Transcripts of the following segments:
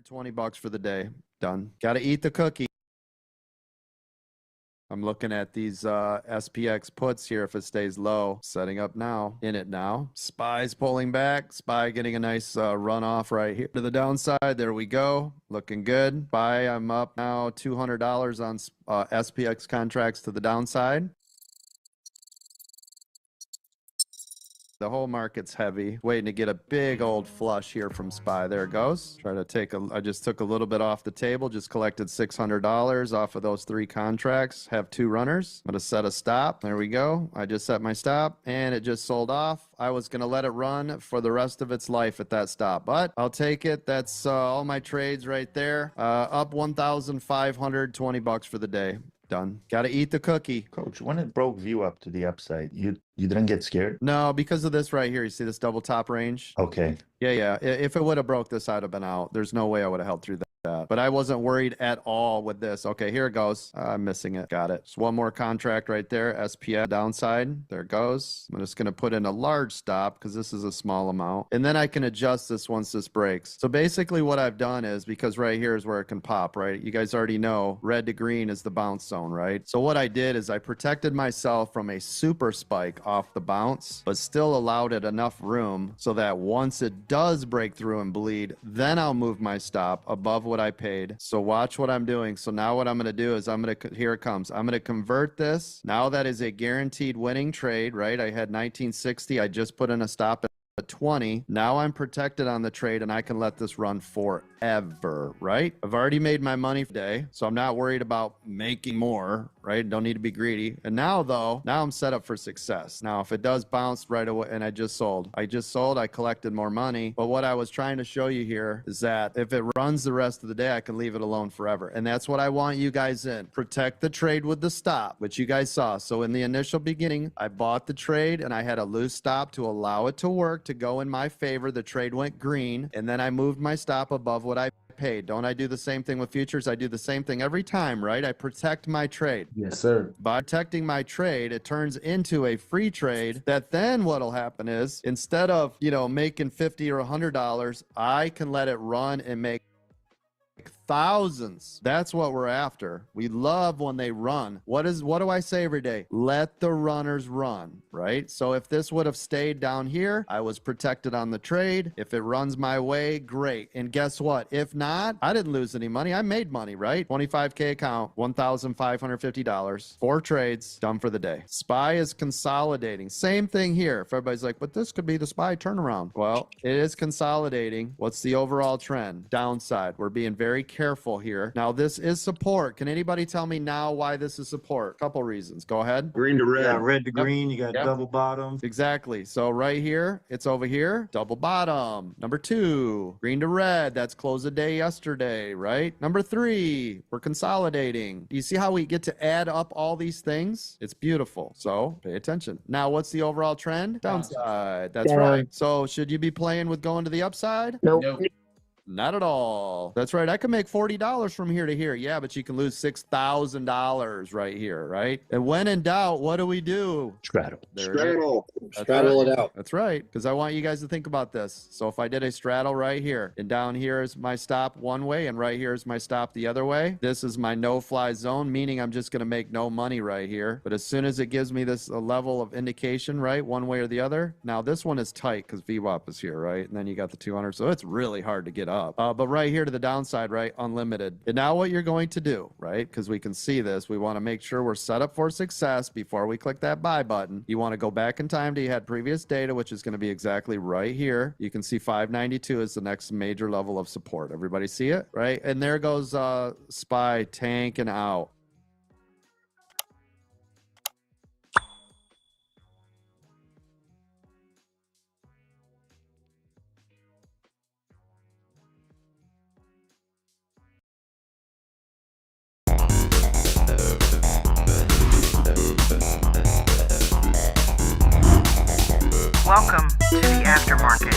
$20 for the day. Done. Got to eat the cookie. I'm looking at these SPX puts here if it stays low. Setting up now. In it now. SPY's pulling back. SPY getting a nice run off right here to the downside. There we go. Looking good. SPY, I'm up now $200 on SPX contracts to the downside. The whole market's heavy, waiting to get a big old flush here from SPY. There it goes. Try to take I just took a little bit off the table, just collected $600 off of those 3 contracts. Have 2 runners. I'm going to set a stop. There we go. I just set my stop and it just sold off. I was going to let it run for the rest of its life at that stop, but I'll take it. That's all my trades right there. Up $1,520 for the day. Done. Got to eat the cookie. Coach, when it broke view up to the upside, you didn't get scared? No, because of this right here. You see this double top range? Okay. Yeah. If it would have broke this, I'd have been out. There's no way I would have held through that. But I wasn't worried at all with this. Okay, here it goes. I'm missing it. Got it. Just one more contract right there. SPF downside. There it goes. I'm just going to put in a large stop because this is a small amount. And then I can adjust this once this breaks. So basically what I've done is, because right here is where it can pop, right? You guys already know red to green is the bounce zone, right? So what I did is I protected myself from a super spike off the bounce, but still allowed it enough room so that once it does break through and bleed, then I'll move my stop above what I paid. So watch what I'm doing. So now what I'm going to do is here it comes. I'm going to convert this. Now that is a guaranteed winning trade, right? I had 1960. I just put in a stop at 20. Now I'm protected on the trade and I can let this run forever, right? I've already made my money today, so I'm not worried about making more, right? Don't need to be greedy. And now though, now I'm set up for success. Now, if it does bounce right away and I just sold, I collected more money. But what I was trying to show you here is that if it runs the rest of the day, I can leave it alone forever. And that's what I want you guys in. Protect the trade with the stop, which you guys saw. So in the initial beginning, I bought the trade and I had a loose stop to allow it to work, to go in my favor. The trade went green and then I moved my stop above what I paid. Don't I do the same thing with futures? I do the same thing every time, right? I protect my trade. Yes, sir. By protecting my trade, it turns into a free trade that then what'll happen is, instead of, making $50 or $100, I can let it run and make thousands. That's what we're after. We love when they run. What do I say every day? Let the runners run, right? So if this would have stayed down here, I was protected on the trade. If it runs my way, great. And guess what? If not, I didn't lose any money. I made money, right? 25K account, $1,550, 4 trades, done for the day. SPY is consolidating. Same thing here. If everybody's like, but this could be the SPY turnaround. Well, it is consolidating. What's the overall trend? Downside. We're being very careful here. Now, this is support. Can anybody tell me now why this is support? Couple reasons. Go ahead. Green to red. You got red to green. You got double bottom. Exactly. So right here, it's over here. Double bottom. Number 2, green to red. That's close of day yesterday, right? Number 3, we're consolidating. Do you see how we get to add up all these things? It's beautiful. So pay attention. Now, what's the overall trend? Downside. That's right. So should you be playing with going to the upside? Nope. Not at all. That's right. I can make $40 from here to here. Yeah, but you can lose $6,000 right here, right? And when in doubt, what do we do? Straddle. Straddle. That's Straddle right. it out. That's right. Because I want you guys to think about this. So if I did a straddle right here, and down here is my stop one way, and right here is my stop the other way, this is my no-fly zone, meaning I'm just going to make no money right here. But as soon as it gives me this level of indication, right, one way or the other, now this one is tight because VWAP is here, right? And then you got the 200. So it's really hard to get up. But right here to the downside, right, unlimited. And now what you're going to do, right, because we can see this, we want to make sure we're set up for success before we click that buy button. You want to go back in time to you had previous data, which is going to be exactly right here. You can see 592 is the next major level of support. Everybody see it, right? And there goes SPY tanking out. Welcome to the Aftermarket.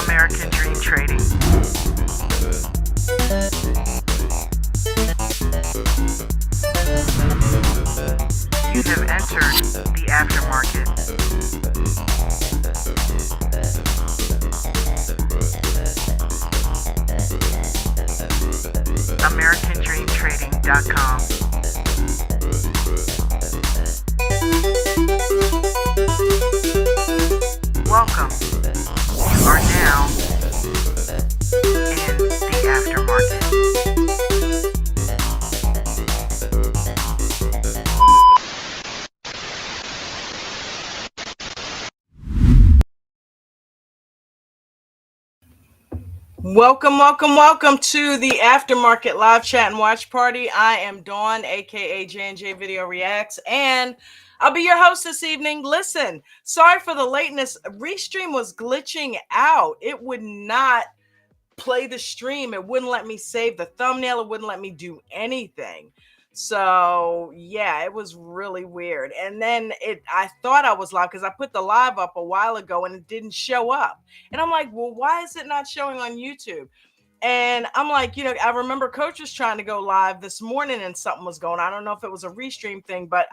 American Dream Trading. You have entered the aftermarket. AmericanDreamTrading.com. Welcome. You are now in the aftermarket. Welcome to the Aftermarket live chat and watch party. I am Dawn, aka J&J Video Reacts, and I'll be your host this evening. Listen, sorry for the lateness. Restream was glitching out. It would not play the stream. It wouldn't let me save the thumbnail. It wouldn't let me do anything. So yeah, it was really weird. And then I thought I was live because I put the live up a while ago and it didn't show up. And I'm like, well, why is it not showing on YouTube? And I'm like, I remember Coach was trying to go live this morning and something was going on. I don't know if it was a Restream thing, but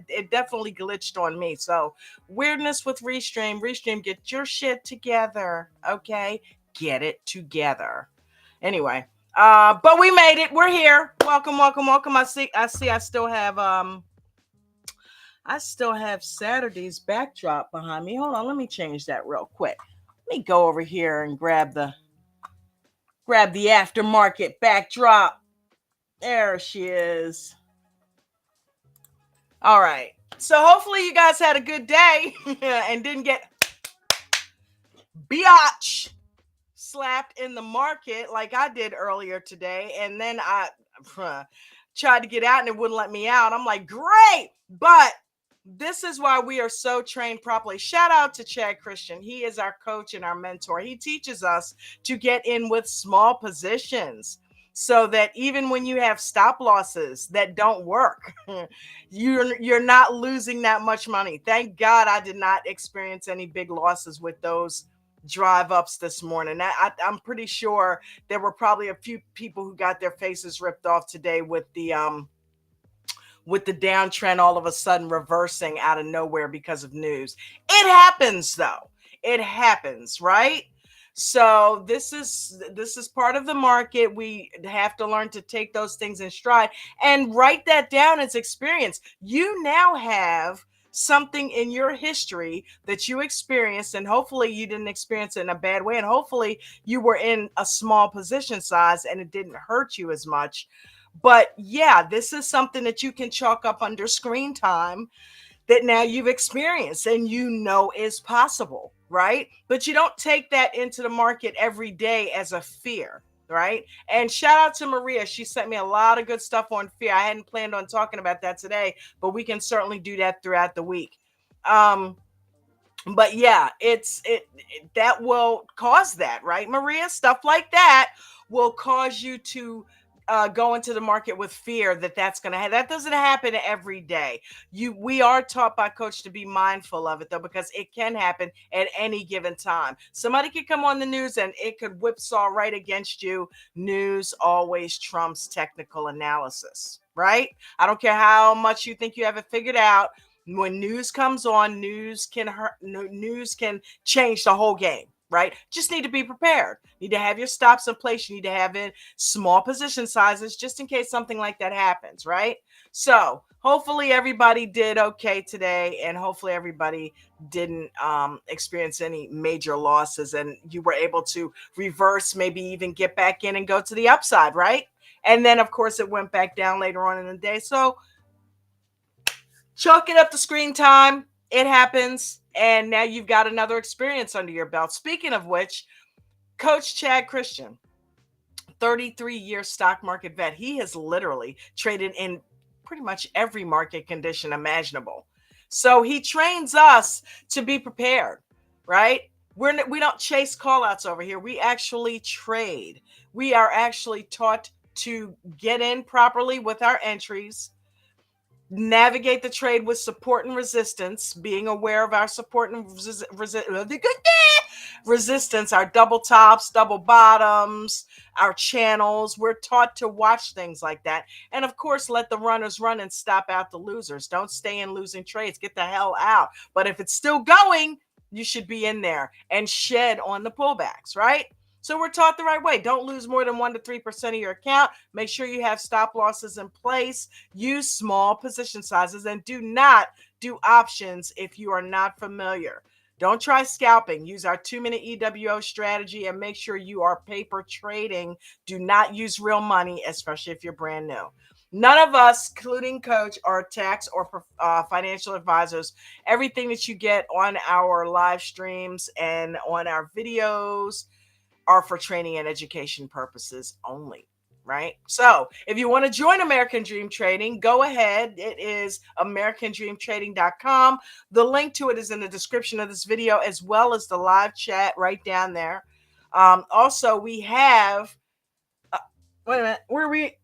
it definitely glitched on me. So weirdness with Restream, get your shit together. Okay. Get it together. Anyway, but we made it. We're here. Welcome. I see I still have Saturday's backdrop behind me. Hold on, let me change that real quick. Let me go over here and grab the aftermarket backdrop. There she is. All right. So hopefully you guys had a good day and didn't get biatch slapped in the market like I did earlier today. And then I tried to get out and it wouldn't let me out. I'm like, great. But this is why we are so trained properly. Shout out to Chad Christian. He is our coach and our mentor. He teaches us to get in with small positions so that even when you have stop losses that don't work, you're not losing that much money. Thank God I did not experience any big losses with those drive ups this morning. I'm pretty sure there were probably a few people who got their faces ripped off today with the downtrend all of a sudden reversing out of nowhere because of news. It happens though. It happens, right? So this is part of the market. We have to learn to take those things in stride and write that down as experience. You now have something in your history that you experienced, and hopefully you didn't experience it in a bad way, and hopefully you were in a small position size and it didn't hurt you as much. But yeah, this is something that you can chalk up under screen time that now you've experienced and is possible, right? But you don't take that into the market every day as a fear, right? And shout out to Maria. She sent me a lot of good stuff on fear. I hadn't planned on talking about that today, but we can certainly do that throughout the week. But yeah, that will cause that, right, Maria? Stuff like that will cause you to go into the market with fear that's going to happen. That doesn't happen every day. We are taught by Coach to be mindful of it though, because it can happen at any given time. Somebody could come on the news and it could whipsaw right against you. News always trumps technical analysis, right? I don't care how much you think you have it figured out. When news comes on, news can change the whole game. Right? Just need to be prepared. Need to have your stops in place. You need to have in small position sizes just in case something like that happens, right? So hopefully everybody did okay today, and hopefully everybody didn't experience any major losses, and you were able to reverse, maybe even get back in and go to the upside, right? And then of course it went back down later on in the day. So chalk it up to screen time. It happens. And now you've got another experience under your belt. Speaking of which, Coach Chad Christian, 33-year stock market vet. He has literally traded in pretty much every market condition imaginable. So he trains us to be prepared, right? We don't chase callouts over here. We actually trade. We are actually taught to get in properly with our entries, Navigate the trade with support and resistance, being aware of our support and resistance, our double tops, double bottoms, our channels. We're taught to watch things like that. And of course, let the runners run and stop out the losers. Don't stay in losing trades. Get the hell out. But if it's still going, you should be in there and shed on the pullbacks, right? So we're taught the right way. Don't lose more than 1 to 3% of your account. Make sure you have stop losses in place. Use small position sizes and do not do options if you are not familiar. Don't try scalping. Use our 2-minute EWO strategy and make sure you are paper trading. Do not use real money, especially if you're brand new. None of us, including Coach, are tax or financial advisors. Everything that you get on our live streams and on our videos are for training and education purposes only, right? So if you want to join American Dream Trading, go ahead. It is americandreamtrading.com. The link to it is in the description of this video, as well as the live chat right down there. Also, we have, wait a minute,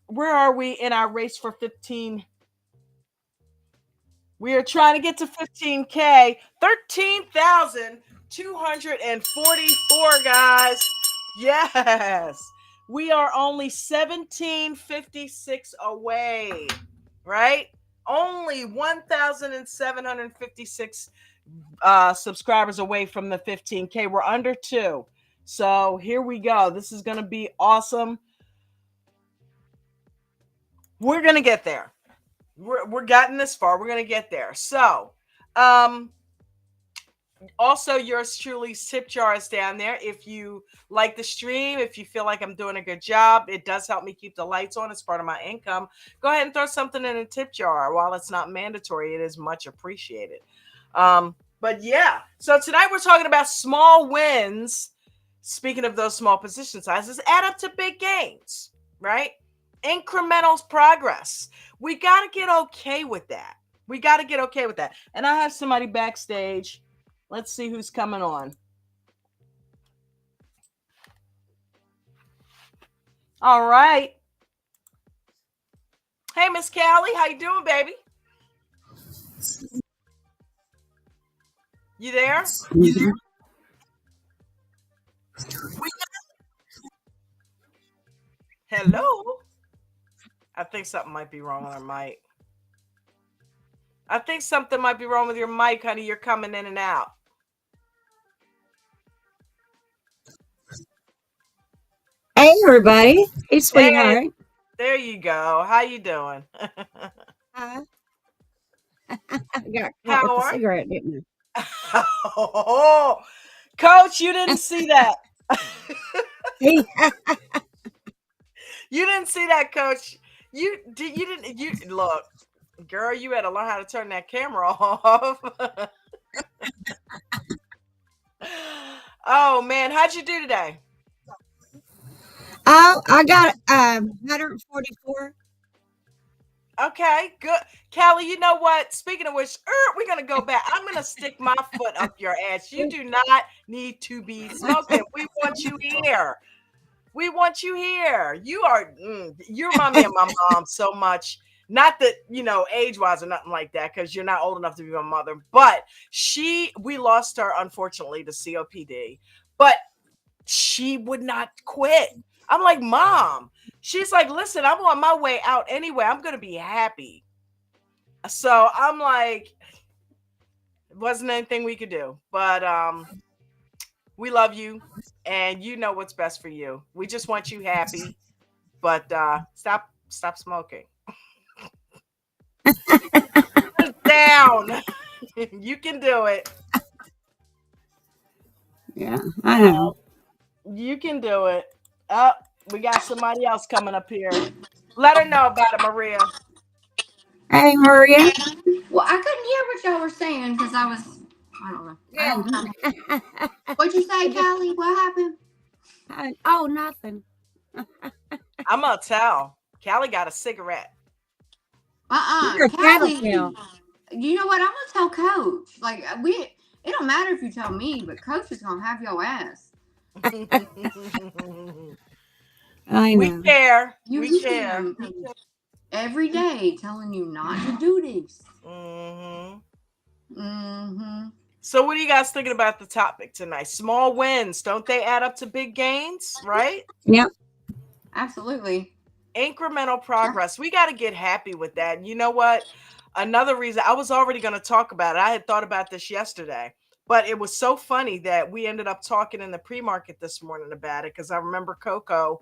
where are we in our race for 15? We are trying to get to 15K, 13,244, guys. Yes, we are only 1756 away, right? Only 1,756 subscribers away from the 15K. We're under 2. So here we go. This is going to be awesome. We're going to get there. We're gotten this far. We're going to get there. So, also, yours truly's tip jar is down there. If you like the stream, if you feel like I'm doing a good job, it does help me keep the lights on. It's part of my income. Go ahead and throw something in a tip jar. While it's not mandatory, it is much appreciated. But yeah, so tonight we're talking about small wins. Speaking of those small position sizes, add up to big gains, right? Incremental progress. We got to get okay with that. And I have somebody backstage. Let's see who's coming on. All right. Hey, Miss Callie, how you doing, baby? You there? Mm-hmm. Hello? I think something might be wrong with our mic. I think something might be wrong with your mic, honey. You're coming in and out. Hey, everybody. Hey, sweetheart. Hey, there you go. How you doing? I got caught How with are a cigarette, didn't Oh, Coach, you didn't see that. I? You didn't see that, Coach. You look, girl, you had to learn how to turn that camera off. Oh man, how'd you do today? Oh, I got 144. Okay, good. Callie, you know what? Speaking of which, we're going to go back. I'm going to stick my foot up your ass. You do not need to be smoking. We want you here. We want you here. You remind me of my mom so much. Not that, age-wise or nothing like that, because you're not old enough to be my mother. But we lost her, unfortunately, to COPD. But she would not quit. I'm like, Mom. She's like, listen, I'm on my way out anyway. I'm going to be happy. So I'm like, it wasn't anything we could do. But we love you. And you know what's best for you. We just want you happy. But stop smoking. Down. You can do it. Yeah, I know. You can do it. We got somebody else coming up here. Let her know about it, Maria. Hey, Maria. Well, I couldn't hear what y'all were saying because I don't know. Yeah. What'd you say, Callie? What happened? Oh, nothing. I'm going to tell. Callie got a cigarette. You're a Callie, tattletale. you know what? I'm going to tell Coach. Like, it don't matter if you tell me, but Coach is going to have your ass. I know. We care. You We see care. him. every day telling you not to do this. So what are you guys thinking about the topic tonight? Small wins, don't they add up to big gains, right? Yep. Absolutely. Incremental progress. We got to get happy with that. And you know what? Another reason, I was already going to talk about it. I had thought about this yesterday, but it was so funny that we ended up talking in the pre-market this morning about it, because I remember Coco,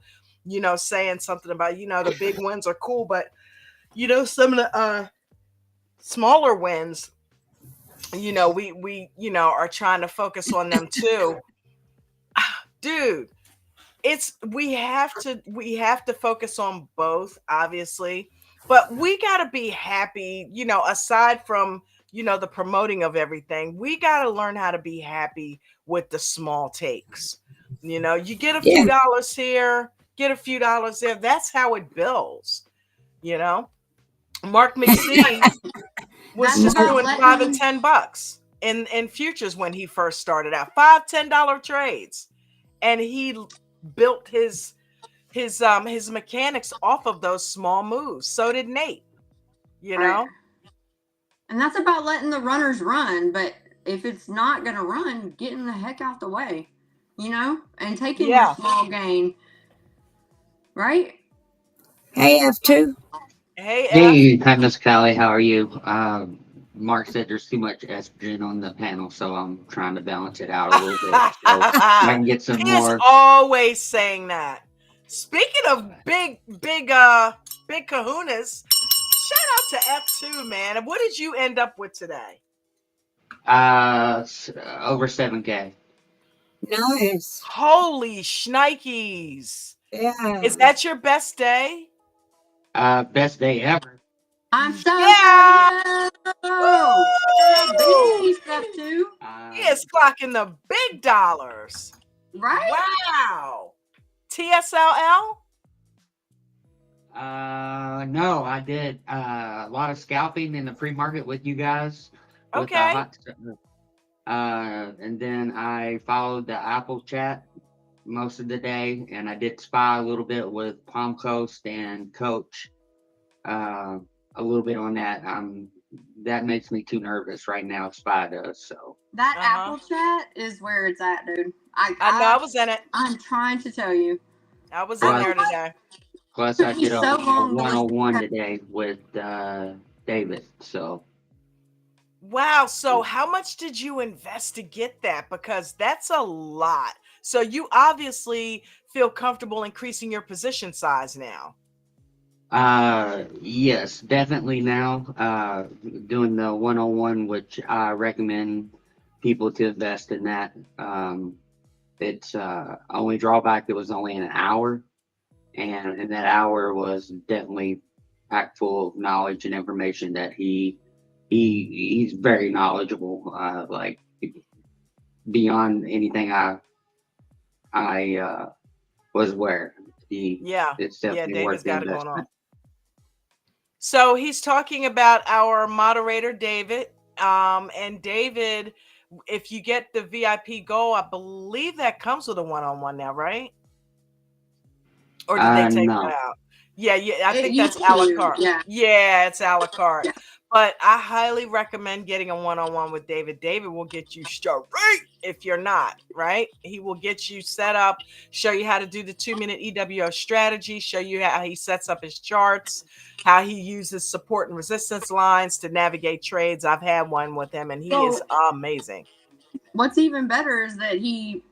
saying something about, the big wins are cool, but some of the smaller wins, we are trying to focus on them too. Dude, we have to focus on both, obviously, but we got to be happy, aside from the promoting of everything. We got to learn how to be happy with the small takes. You get a few dollars here, get a few dollars there. That's how it builds. Mark McSee was just doing $5 and $10 in futures when he first started out. $5-10 trades, and he built his mechanics off of those small moves. So did Nate. And that's about letting the runners run. But if it's not going to run, getting the heck out the way, and taking your small gain. Right? Hey, F2. Hey, hi, Miss Callie. How are you? Mark said there's too much estrogen on the panel, so I'm trying to balance it out a little bit. So I can get some more. He's always saying that. Speaking of big kahunas, shout out to F2, man. And what did you end up with today? Over 7K. Nice. Holy shnikes. Yeah. Is that your best day? Best day ever. I'm so proud of you. Stuff too. He is clocking the big dollars. Right? Wow. TSLL? No, I did a lot of scalping in the pre-market with you guys. Okay. And then I followed the Apple chat most of the day, and I did SPY a little bit with Palm Coast and Coach. A little bit on that. That makes me too nervous right now. SPY does so. That Apple chat is where it's at, dude. I know. I was in it. I'm trying to tell you. I was in there today. Plus, I did a one-on-one today with David. So. Wow. So how much did you invest to get that? Because that's a lot. So you obviously feel comfortable increasing your position size now. Yes, definitely now. Doing the one-on-one, which I recommend people to invest in that. It's only drawback, it was only an hour, and in that hour was definitely packed full of knowledge and information that he's very knowledgeable, like beyond anything I was aware. It's definitely David's worth the got it going investment. on. So he's talking about our moderator, David. And David, if you get the VIP goal, I believe that comes with a one-on-one now, right? Or did they take No. that out? Yeah, I think that's a la carte. Yeah, it's a la carte. Yeah. But I highly recommend getting a one-on-one with David. David will get you straight if you're not, right? He will get you set up, show you how to do the 2-minute EWO strategy, show you how he sets up his charts, how he uses support and resistance lines to navigate trades. I've had one with him, and he is amazing. What's even better is that he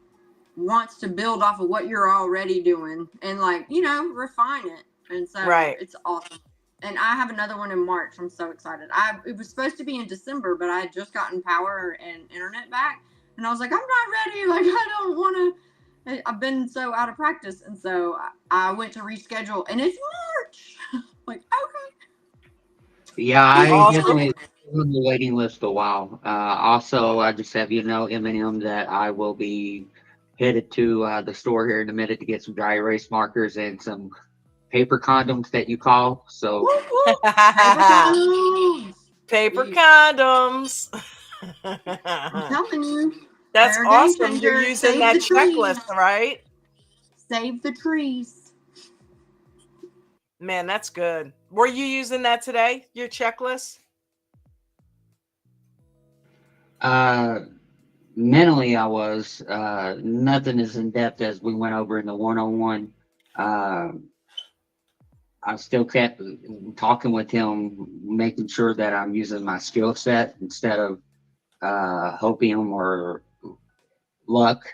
wants to build off of what you're already doing and, like, refine it. And so it's awesome. And I have another one in March. I'm so excited. It was supposed to be in December, but I had just gotten power and internet back. And I was like, I'm not ready. Like, I don't want to. I've been so out of practice. And so I went to reschedule. And it's March. Like, okay. Yeah, I definitely on the waiting list a while. Also, I just have Eminem, that I will be headed to the store here in a minute to get some dry erase markers and some paper condoms that you call. So paper condoms. I'm telling you. That's awesome. You're using that checklist, right? Save the trees. Man, that's good. Were you using that today? Your checklist? Mentally, I was nothing as in depth as we went over in the 101. I still kept talking with him, making sure that I'm using my skill set instead of hopium or luck.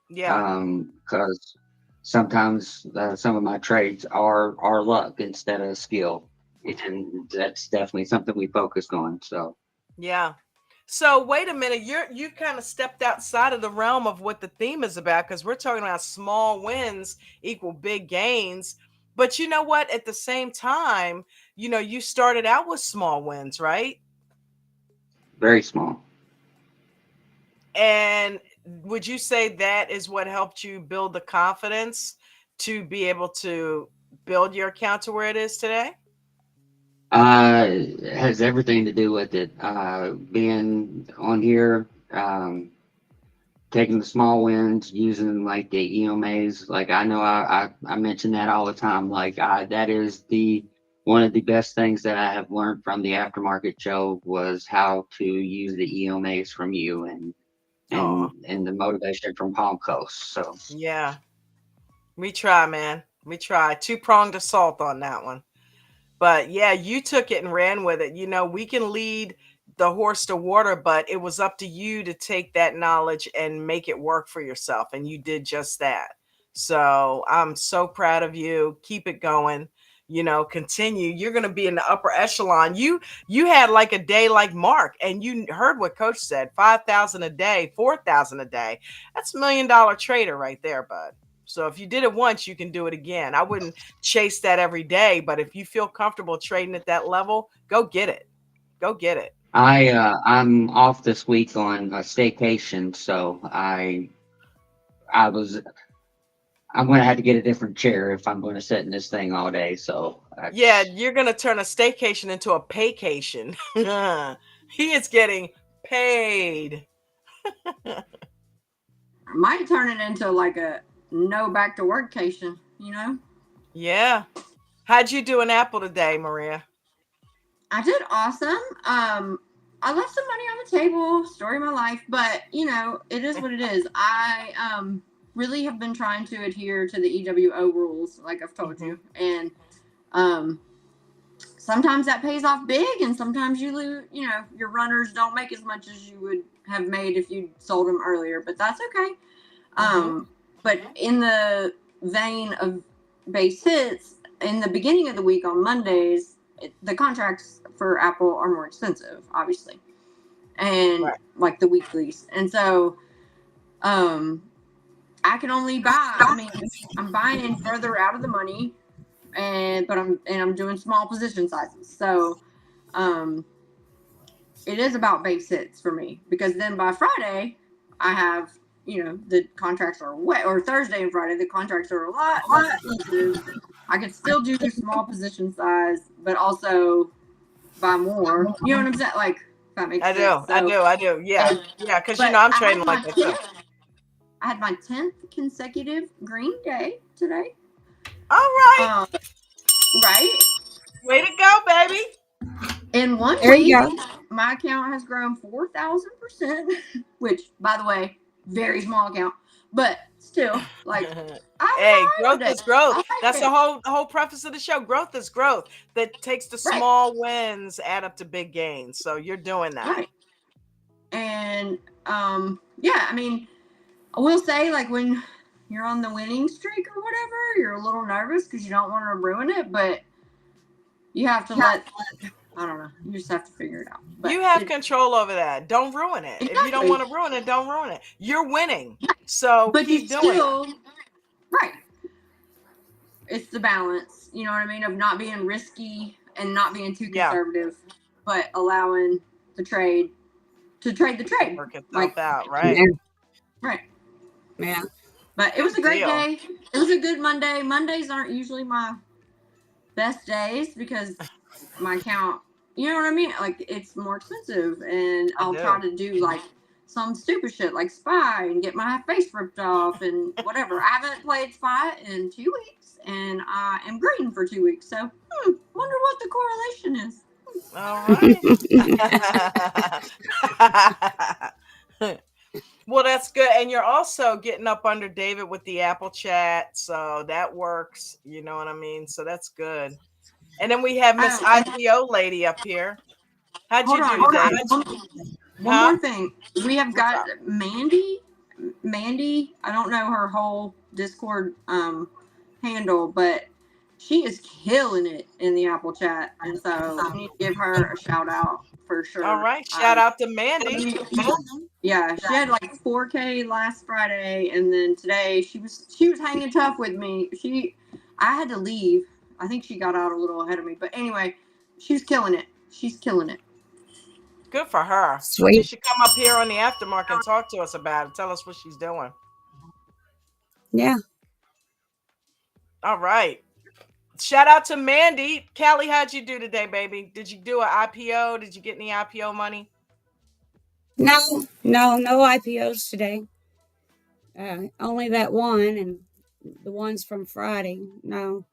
Yeah. Because sometimes some of my trades are luck instead of skill, and that's definitely something we focused on. So Yeah. So wait a minute, you kind of stepped outside of the realm of what the theme is about, because we're talking about small wins equal big gains. But you know what? At the same time, you started out with small wins, right? very small. And would you say that is what helped you build the confidence to be able to build your account to where it is today? It has everything to do with it. Being on here, taking the small wins, using like the EMAs. Like I know I mention that all the time. Like that is the one of the best things that I have learned from the aftermarket show was how to use the EMAs from you Oh, and the motivation from Palm Coast. So yeah. We try, man. We try. Two-pronged assault on that one. But yeah, you took it and ran with it. We can lead the horse to water, but it was up to you to take that knowledge and make it work for yourself. And you did just that. So I'm so proud of you. Keep it going. Continue. You're going to be in the upper echelon. You had like a day like Mark, and you heard what Coach said: 5,000 a day, 4,000 a day. That's $1 million trader right there, bud. So if you did it once, you can do it again. I wouldn't chase that every day, but if you feel comfortable trading at that level, go get it. Go get it. I'm off this week on a staycation, so I'm going to have to get a different chair if I'm going to sit in this thing all day. So Yeah, you're going to turn a staycation into a paycation. He is getting paid. I might turn it into like a no back to workcation, Yeah. How'd you do in Apple today, Maria? I did awesome. I left some money on the table, story of my life, but it is what it is. I really have been trying to adhere to the EWO rules, like I've told you, and sometimes that pays off big, and sometimes you lose. Your runners don't make as much as you would have made if you sold them earlier, but that's okay. But in the vein of base hits, in the beginning of the week on Mondays, the contracts for Apple are more expensive, obviously, and like the weeklies. And so, I can only buy. I mean, I'm buying further out of the money, but I'm doing small position sizes. So, it is about base hits for me, because then by Friday, I have the contracts are wet, or Thursday and Friday the contracts are a lot less expensive. I could still do small position size, but also buy more. You know what I'm saying? Like, if that makes sense. I do. Yeah. Yeah, because I'm trading like that too. I had my 10th consecutive green day today. All right. Right. Way to go, baby. In one There week, you go. my account has grown 4,000%, which, by the way, very small account, but still, like, hey, growth is growth. That's it. the whole preface of the show. Growth is growth. That takes the small wins add up to big gains. So you're doing that. Right. And yeah, I mean, I will say, like, when you're on the winning streak or whatever, you're a little nervous because you don't want to ruin it, but you have to I don't know. You just have to figure it out. But you have control over that. Don't ruin it. Exactly. If you don't want to ruin it, don't ruin it. You're winning. So but keep doing it. Right. It's the balance, you know what I mean, of not being risky and not being too conservative, but allowing the trade to trade the trade. Work itself out, right? Yeah. Right. Yeah. But it was a great day. It was a good Monday. Mondays aren't usually my best days because my account, you know what I mean? Like, it's more expensive, and I'll try to do like some stupid shit like spy and get my face ripped off and whatever. I haven't played spy in 2 weeks. weeks, and I am green for 2 weeks. So, wonder what the correlation is. All right. Well, that's good. And you're also getting up under David with the Apple chat. So that works. You know what I mean? So that's good. And then we have Miss IPO lady up here. How'd you do today? One more thing. We have got Mandy. Mandy, I don't know her whole Discord handle, but she is killing it in the Apple chat. And so I need to give her a shout out for sure. All right. Shout out to Mandy. Yeah, she had like 4K last Friday, and then today she was hanging tough with me. I had to leave. I think she got out a little ahead of me. But anyway, she's killing it. She's killing it. Good for her. Sweet. She should come up here on the Aftermarket and talk to us about it. Tell us what she's doing. Yeah. All right. Shout out to Mandy. Callie, how'd you do today, baby? Did you do an IPO? Did you get any IPO money? No IPOs today. Only that one and the ones from Friday. No,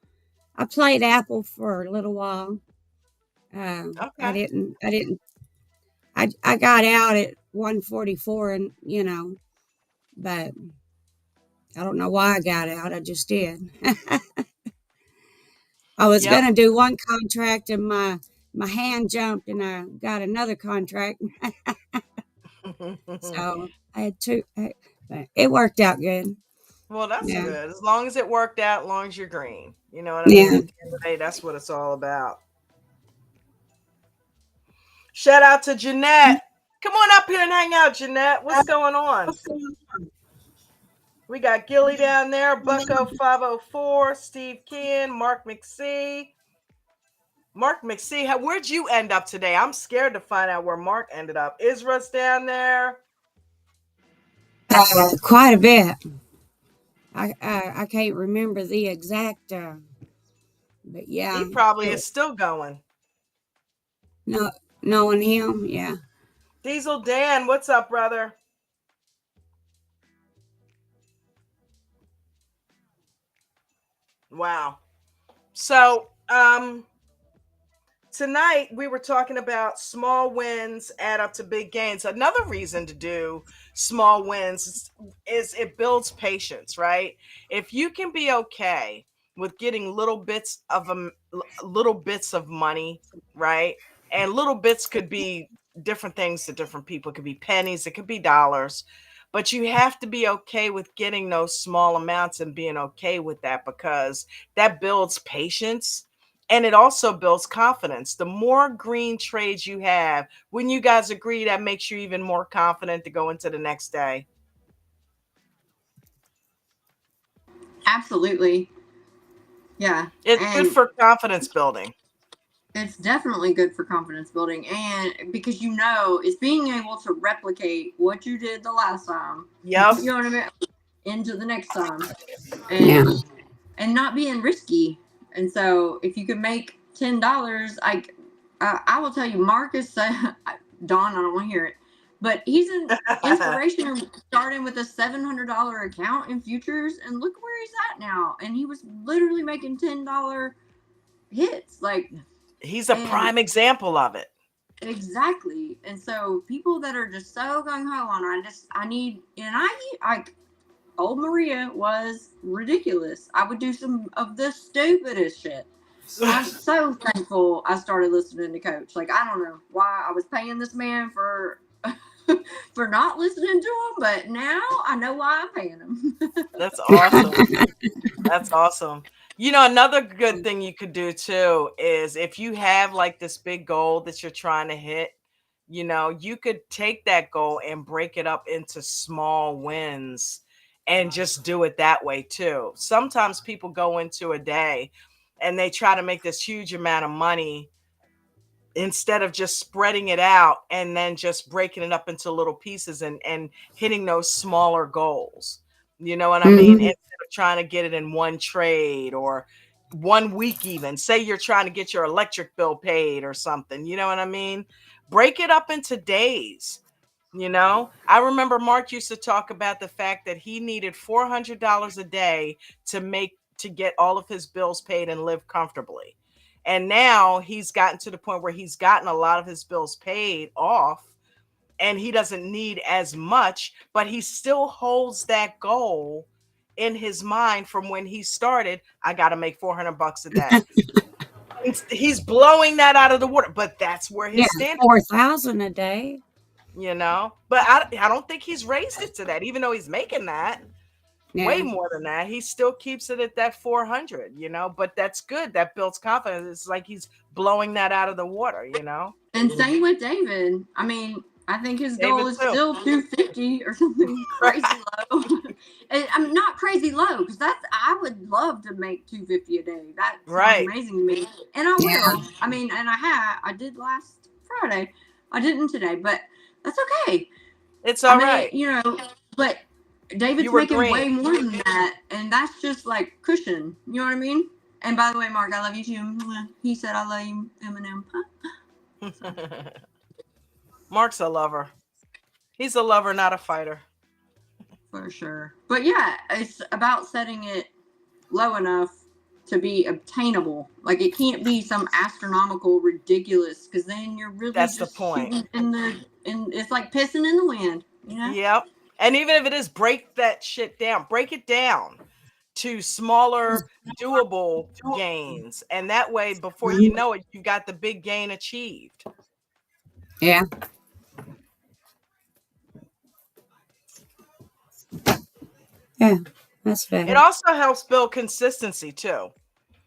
I played Apple for a little while. Okay. I got out at 144 and, but I don't know why I got out. I just did. I was going to do one contract and my hand jumped and I got another contract. So I had two, but it worked out good. Well, that's good. As long as it worked out, as long as you're green. You know what I mean? At the end of the day, that's what it's all about. Shout out to Jeanette. Come on up here and hang out, Jeanette. What's going on? We got Gilly down there, Bucko 504, Steve Ken, Mark McSee. Mark McSee, where'd you end up today? I'm scared to find out where Mark ended up. Isra's down there. Quite a bit. I can't remember the exact, but yeah. He probably is still going. No, knowing him, yeah. Diesel Dan, what's up, brother? Wow. So, tonight we were talking about small wins add up to big gains. Another reason to do small wins is it builds patience, right? If you can be okay with getting little bits of money, right? And little bits could be different things to different people. It could be pennies, it could be dollars. But you have to be okay with getting those small amounts and being okay with that, because that builds patience and it also builds confidence. The more green trades you have, when you guys agree, that makes you even more confident to go into the next day. Absolutely. Yeah. It's good for confidence building. It's definitely good for confidence building, and because it's being able to replicate what you did the last time. Yep. You know what I mean? Into the next time, and not being risky. And so, if you could make $10, I will tell you, Marcus, Don, I don't want to hear it, but he's an inspiration of starting with a $700 account in futures, and look where he's at now. And he was literally making $10 hits, like. He's a prime example of it. Exactly. And so people that are just so gung-ho on, old Maria was ridiculous. I would do some of the stupidest shit. I'm so thankful I started listening to Coach. Like, I don't know why I was paying this man for not listening to him, but now I know why I'm paying him. That's awesome. That's awesome. Another good thing you could do too is if you have like this big goal that you're trying to hit, you could take that goal and break it up into small wins and just do it that way too. Sometimes people go into a day and they try to make this huge amount of money instead of just spreading it out and then just breaking it up into little pieces and hitting those smaller goals. You know what I mean? Instead of trying to get it in one trade or 1 week, even say you're trying to get your electric bill paid or something. You know what I mean? Break it up into days. I remember Mark used to talk about the fact that he needed $400 a day to to get all of his bills paid and live comfortably. And now he's gotten to the point where he's gotten a lot of his bills paid off and he doesn't need as much, but he still holds that goal in his mind from when he started. I got to make $400 a day. He's blowing that out of the water, but that's where his standard 4,000 a day. But I don't think he's raised it to that, even though he's making that way more than that. He still keeps it at that 400, but that's good. That builds confidence. It's like he's blowing that out of the water, And same with David. I mean, I think his goal is still 250 or something crazy low. And I'm not crazy low, because I would love to make 250 a day. That's amazing to me. And I will. I mean, and I did last Friday. I didn't today, but that's okay. It's all right. But David's making way more than that, and that's just like cushion. You know what I mean? And by the way, Mark, I love you too. He said I love you, Eminem. Mark's a lover. He's a lover, not a fighter. For sure. But yeah, it's about setting it low enough to be obtainable. Like, it can't be some astronomical ridiculous, because then you're really that's the point. It's like pissing in the wind. Yep. And even if it is, break that shit down. Break it down to smaller, doable gains. And that way, before you know it, you've got the big gain achieved. Yeah. Yeah, that's fair. It also helps build consistency too.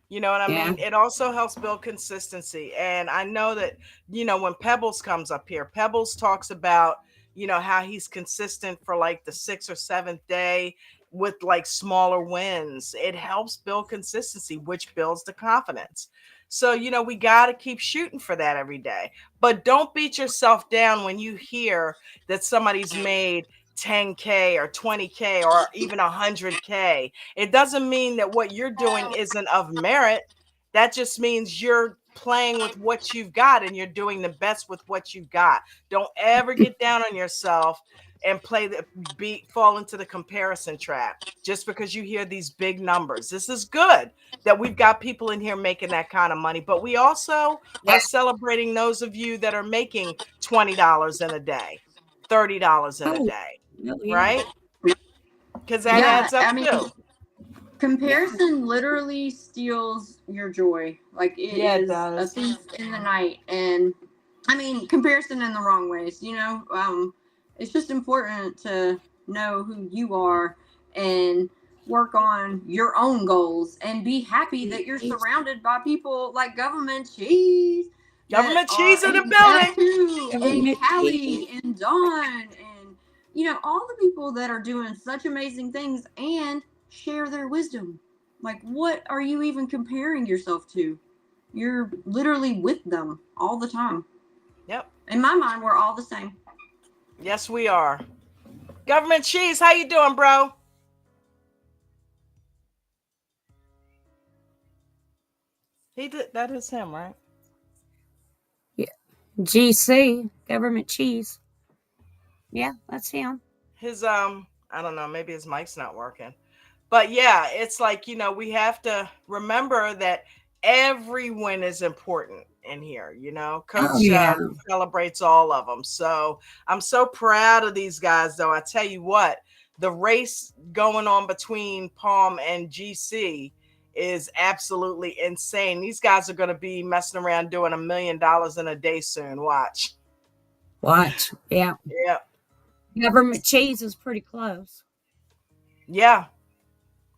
You know what I mean? It also helps build consistency. And I know that, when Pebbles comes up here, Pebbles talks about, how he's consistent for like the 6th or 7th day with like smaller wins. It helps build consistency, which builds the confidence. So, we got to keep shooting for that every day. But don't beat yourself down when you hear that somebody's made 10K or 20K or even 100K. It doesn't mean that what you're doing isn't of merit. That just means you're playing with what you've got and you're doing the best with what you've got. Don't ever get down on yourself and fall into the comparison trap just because you hear these big numbers. This is good that we've got people in here making that kind of money, but we also are celebrating those of you that are making $20 in a day, $30 in a day, right? Because that adds up too. Comparison literally steals your joy. Like, it is a thief in the night. And I mean, comparison in the wrong ways, it's just important to know who you are and work on your own goals and be happy that you're surrounded by people like Government Cheese. Government Cheese in the building. And Callie and Dawn and, all the people that are doing such amazing things and share their wisdom. Like, what are you even comparing yourself to? You're literally with them all the time. Yep. In my mind, we're all the same. Yes, we are. Government Cheese, how you doing, bro? That is him, right? Yeah. GC, Government Cheese. Yeah, that's him. His I don't know, maybe his mic's not working. But yeah, it's like, we have to remember that every win is important in here, Coach celebrates all of them. So I'm so proud of these guys, though. I tell you what, the race going on between Palm and GC is absolutely insane. These guys are going to be messing around doing $1 million in a day soon. Watch. Yeah. Yeah. Government Cheese is pretty close. Yeah.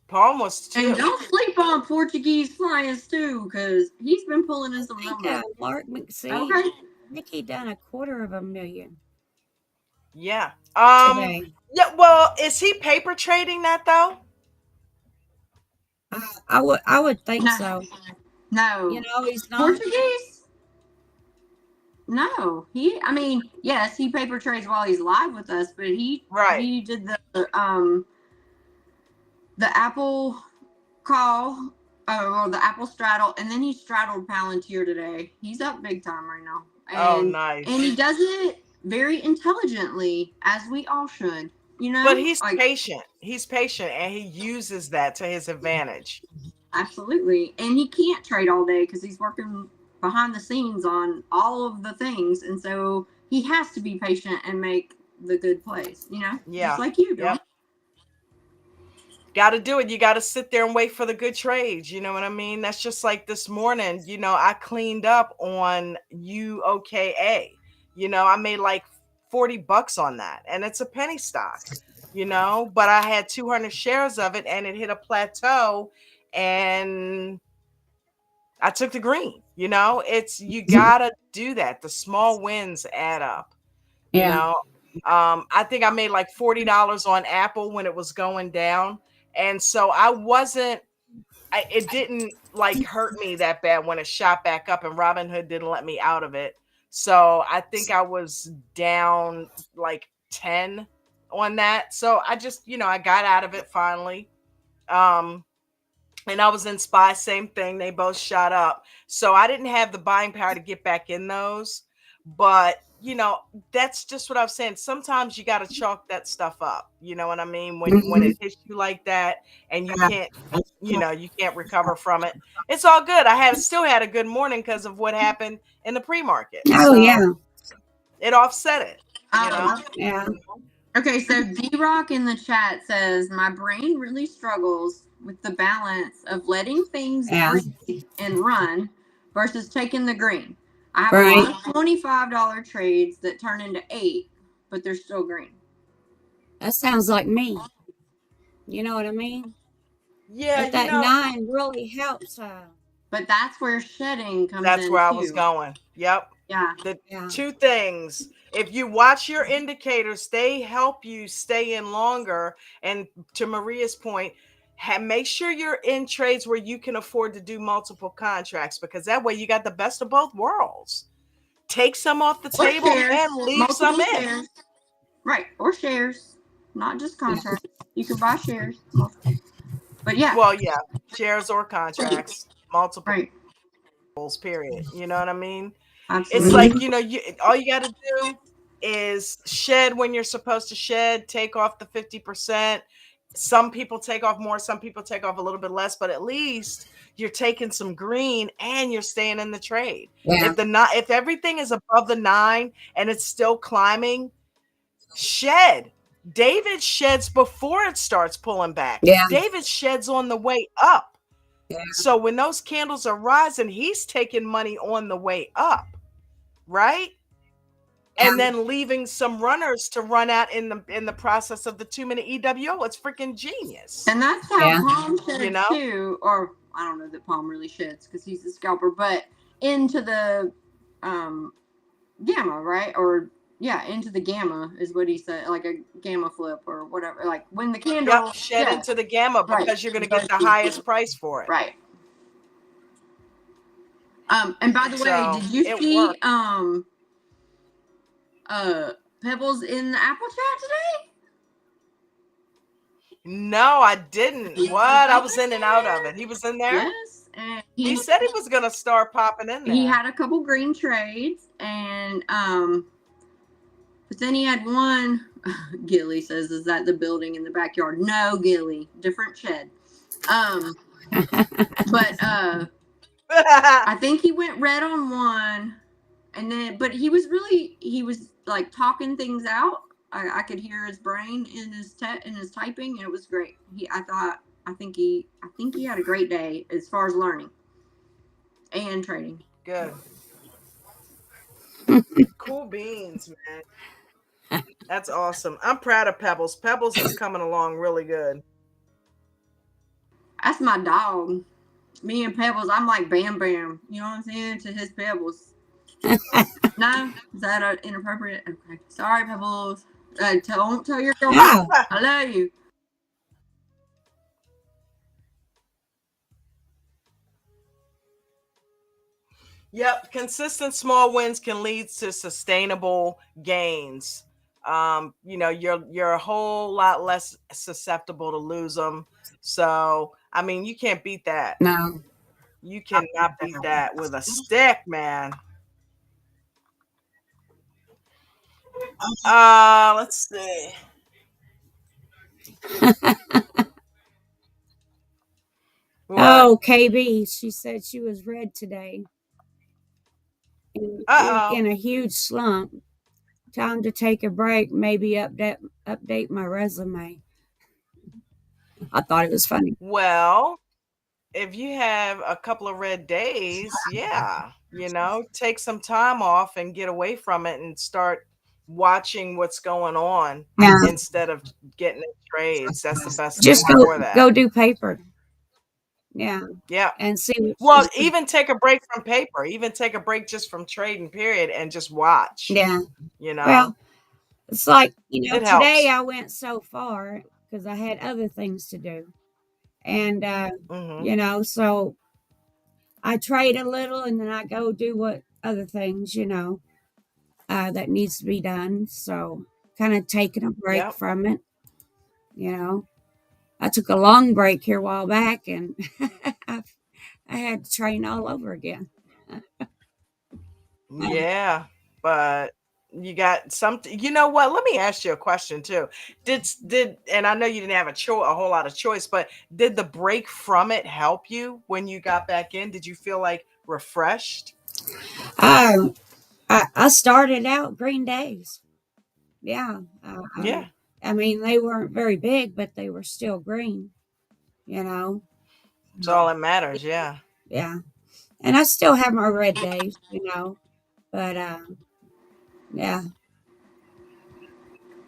Palm was too. And don't sleep on Portuguese Flying Stew, because he's been pulling in some numbers. Mark McSee. Okay. I think he done $250,000. Yeah. Today. Yeah. Well, is he paper trading that though? I would think so. No. He's not Portuguese. No, yes, he paper trades while he's live with us, but he did the Apple call or the Apple straddle, and then he straddled Palantir today. He's up big time right now. And, nice. And he does it very intelligently, as we all should. But he's patient. He's patient, and he uses that to his advantage. Absolutely. And he can't trade all day because he's working behind the scenes on all of the things. And so he has to be patient and make the good plays, Yeah. just like you do. Yep. Got to do it. You got to sit there and wait for the good trades. You know what I mean? That's just like this morning. I cleaned up on UOKA. I made like $40 on that, and it's a penny stock. But I had 200 shares of it, and it hit a plateau, and I took the green. You gotta do that. The small wins add up. Yeah. I think I made like $40 on Apple when it was going down. And so it didn't like hurt me that bad when it shot back up, and Robinhood didn't let me out of it. So I think I was down like 10 on that. So I just, I got out of it finally. And I was in SPY, same thing. They both shot up. So I didn't have the buying power to get back in those. But, that's just what I was saying. Sometimes you got to chalk that stuff up. You know what I mean? When it hits you like that and you can't, you can't recover from it. It's all good. I still had a good morning because of what happened in the pre-market. Oh, So yeah. it offset it, Yeah. Okay, so D-Rock in the chat says, my brain really struggles with the balance of letting things breathe and run versus taking the green. I have a lot of $25 trades that turn into 8, but they're still green. That sounds like me. You know what I mean? Yeah, but that 9 really helps. But that's where shedding comes in. That's where I was going. Yep. Yeah. The two things. If you watch your indicators, they help you stay in longer. And to Maria's point, make sure you're in trades where you can afford to do multiple contracts, because that way you got the best of both worlds. Take some off the table and leave some in. Right. Or shares, not just contracts. You can buy shares. But yeah. Well, yeah, shares or contracts, multiple period. You know what I mean? Absolutely. It's like, all you got to do is shed when you're supposed to shed, take off the 50%. Some people take off more, some people take off a little bit less, but at least you're taking some green and you're staying in the trade. Yeah. If everything is above the 9 and it's still climbing, shed. David sheds before it starts pulling back. Yeah. David sheds on the way up. Yeah. So when those candles are rising, he's taking money on the way up, right? And then leaving some runners to run out in the process of the 2-minute EWO. It's freaking genius. And that's how Palm sheds too. Or I don't know that Palm really sheds because he's a scalper, but into the gamma, right? Or into the gamma is what he said, like a gamma flip or whatever. Like when the candle shed into the gamma because you're going to get the highest price for it. Right. And by the way, did you see Pebbles in the Apple chat today? No, I didn't. What? I was in and out of it. He was in there? Yes. And he said he was going to start popping in there. He had a couple green trades and but then he had one. Gilly says, is that the building in the backyard? No, Gilly, different shed. But I think he went red on one, and then but he was like talking things out. I could hear his brain in his typing, and it was great. I think he had a great day as far as learning and trading. Good. Cool beans, man. That's awesome. I'm proud of Pebbles. Pebbles is coming along really good. That's my dog. Me and Pebbles, I'm like Bam Bam. You know what I'm saying? To his Pebbles. No? Is that inappropriate? Okay. Sorry, Pebbles. Don't tell your girlfriend. I love you. Yep. Consistent small wins can lead to sustainable gains. You're a whole lot less susceptible to lose them. So, I mean, you can't beat that. No. You cannot beat that with a stick, man. Let's see. What? Oh, KB, she said she was red today in a huge slump. Time to take a break, maybe update my resume. I thought it was funny. Well, if you have a couple of red days, yeah, take some time off and get away from it and start watching what's going on Yeah, instead of getting in trades. That's the best just thing for that. go do paper. Yeah, Yeah. and see what Well, she's even take a break from paper, even take a break just from trading, period, and just watch. Yeah. You know, Well, it's like, it today helps. I went so far because I had other things to do. And, so I trade a little and then I go do what other things, that needs to be done. So kind of taking a break Yep. from it, I took a long break here a while back and I had to train all over again. Yeah, but you got something. You know what? Let me ask you a question too. And I know you didn't have a whole lot of choice, but did the break from it help you when you got back in? Did you feel like refreshed? I I started out green days. Yeah. Yeah, I mean, they weren't very big, but they were still green, you know. it's all that matters. Yeah. Yeah. And I still have my red days, but yeah.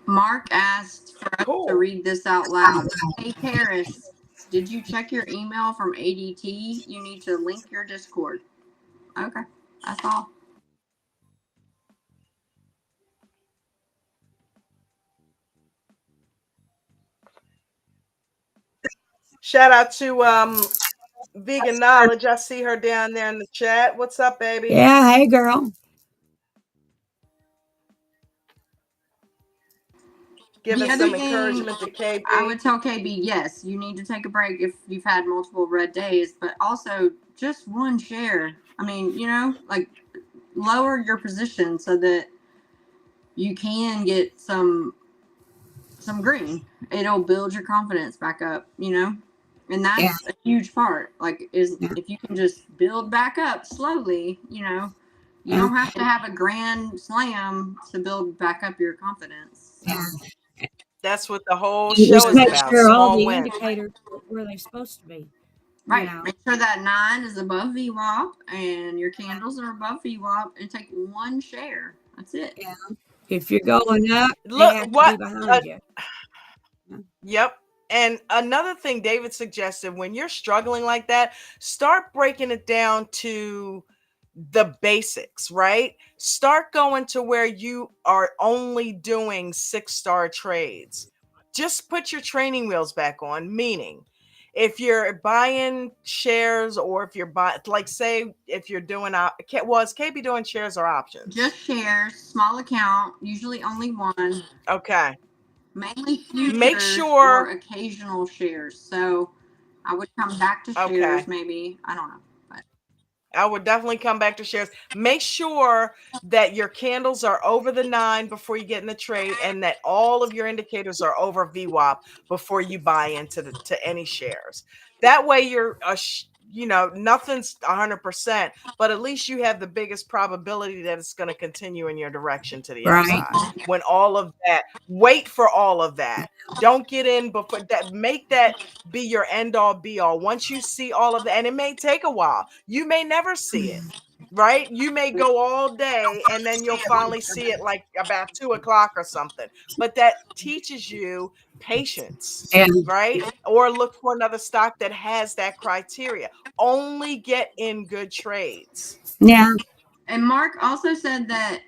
Mark asked for us to Cool. read this out loud. Hey Paris, did you check your email from ADT? You need to link your Discord. Okay, that's all. Shout out to Vegan Knowledge. I see her down there in the chat. What's up, baby? Yeah, hey girl. Giving The other some thing encouragement to KB. I would tell KB, yes, you need to take a break if you've had multiple red days, but also just one share. I mean, like lower your position so that you can get some green. It'll build your confidence back up, and Yeah. that's a huge part. Like, is Yeah. if you can just build back up slowly, you don't have to have a grand slam to build back up your confidence. So. Yeah. That's what the whole And show just is make about. sure all Small the wins. indicators are where they're supposed to be. Right. Make sure that 9 is above VWAP and your candles are above VWAP and take one share. That's it. Yeah. If you're going up, they Look have to what. be behind you. Yep. And another thing David suggested, when you're struggling like that, start breaking it down to the basics, right? Start going to where you are only doing 6-star trades. Just put your training wheels back on, meaning if you're buying shares or if you're buying, like say, if you're doing, was KB doing shares or options? Just shares, small account, usually only one. Okay. Mainly futures Make sure. or occasional shares. So I would come back to Okay. shares maybe. I don't know. But I would definitely come back to shares. Make sure that your candles are over the 9 before you get in the trade, and that all of your indicators are over VWAP before you buy into to any shares. That way, you're nothing's 100%, but at least you have the biggest probability that it's going to continue in your direction to the Right. upside. When all of that, wait for all of that. Don't get in before that. Make that be your end all be all. Once you see all of that, and it may take a while, you may never see it, right? You may go all day and then you'll finally see it like about 2 o'clock or something. But that teaches you patience, Yeah. right? Or look for another stock that has that criteria. Only get in good trades. Yeah. and Mark also said that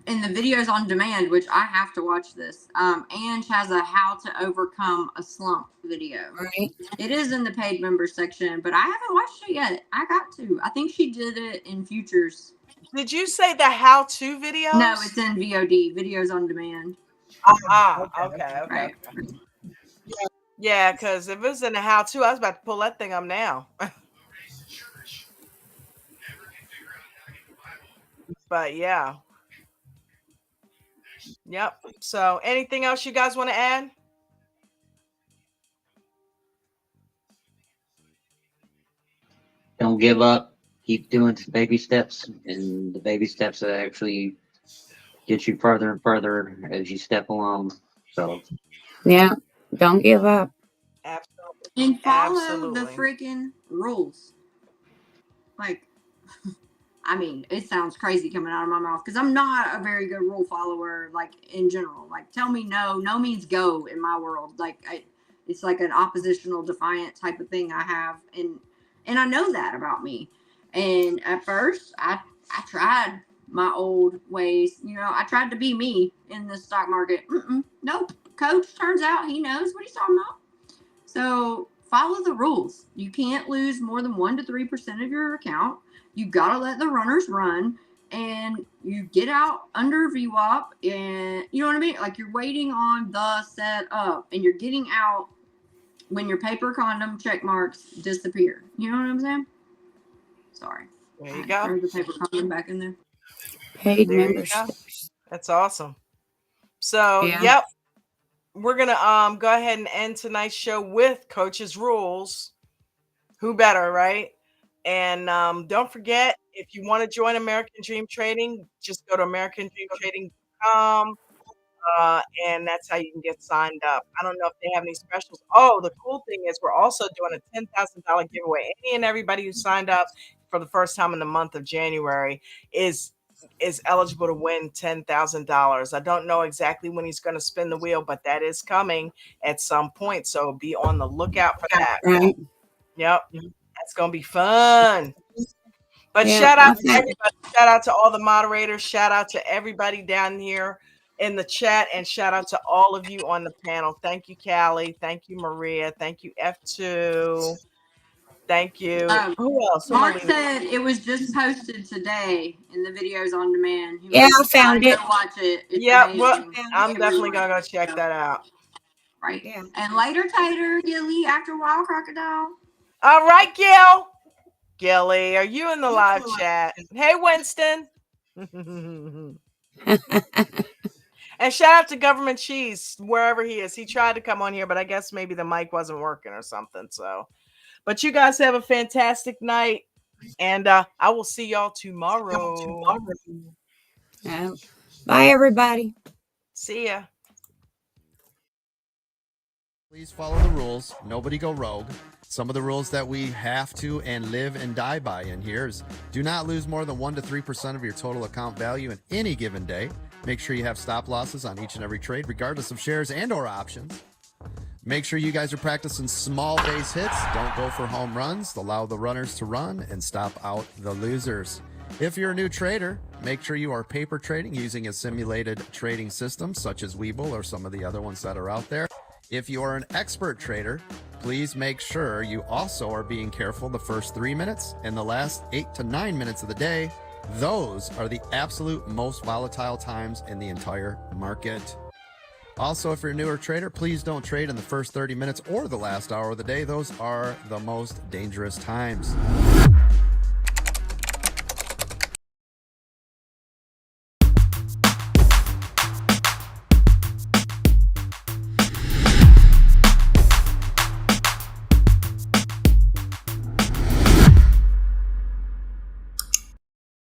in the videos on demand, which I have to watch this. Ange has a how to overcome a slump video. Right. It is in the paid members section, but I haven't watched it yet. I got to. I think she did it in futures. Did you say the how-to videos? No, it's in VOD, videos on demand. Okay. Right. Yeah, because if it was in the how-to, I was about to pull that thing up now. But yeah. Yep. So anything else you guys want to add? don't give up. Keep doing baby steps, and the baby steps that actually get you further and further as you step along. So Yeah, don't give up. Absolutely. And follow the Absolutely. freaking rules. Like, I mean, it sounds crazy coming out of my mouth because I'm not a very good rule follower, like in general. Like, tell me no, no means go in my world. Like, it's like an oppositional, defiant type of thing I have, and I know that about me. And at first, I tried my old ways. You know, I tried to be me in the stock market. Nope. Coach turns out he knows what he's talking about. So follow the rules. You can't lose more than 1 to 3% of your account. You gotta let the runners run, and you get out under VWAP, and you know what I mean? Like, you're waiting on the setup, and you're getting out when your paper condom check marks disappear. You know what I'm saying? Sorry. There you I go. throw the paper condom back in there. Paid There you go. memberships. That's awesome. So, Yeah. yep. We're gonna go ahead and end tonight's show with Coach's Rules. Who better, right? And don't forget, if you want to join American Dream Trading, just go to AmericanDreamTrading.com. And that's how you can get signed up. I don't know if they have any specials. Oh, the cool thing is we're also doing a $10,000 giveaway. Any and everybody who signed up for the first time in the month of January is eligible to win $10,000. I don't know exactly when he's going to spin the wheel, but that is coming at some point. So be on the lookout for that. Right. Yep. That's going to be fun. But Yeah, shout out to okay. everybody. Shout out to all the moderators. Shout out to everybody down here in the chat. And shout out to all of you on the panel. Thank you, Callie. Thank you, Maria. Thank you, F2. Thank you. Who else? Mark said it was just posted today in the videos on demand. He Yeah, was I found trying it. to watch it. It's Yeah, amazing. well, I'm definitely going to go check that out. Right. Yeah. And later, Tater, Gilly, after Wild Crocodile. All right, Gil. Gilly, are you in the live chat? Hey, Winston. And shout out to Government Cheese, wherever he is. He tried to come on here, but I guess maybe the mic wasn't working or something. So, but you guys have a fantastic night, and I will see y'all tomorrow. Bye, everybody. See ya. Please follow the rules. Nobody go rogue. Some of the rules that we have to and live and die by in here is do not lose more than 1 to 3% of your total account value in any given day. Make sure you have stop losses on each and every trade, regardless of shares and or options. Make sure you guys are practicing small base hits. Don't go for home runs. Allow the runners to run and stop out the losers. If you're a new trader, make sure you are paper trading using a simulated trading system such as Webull or some of the other ones that are out there. If you are an expert trader, please make sure you also are being careful the first 3 minutes and the last 8 to 9 minutes of the day. Those are the absolute most volatile times in the entire market. Also, if you're a newer trader, please don't trade in the first 30 minutes or the last hour of the day. Those are the most dangerous times.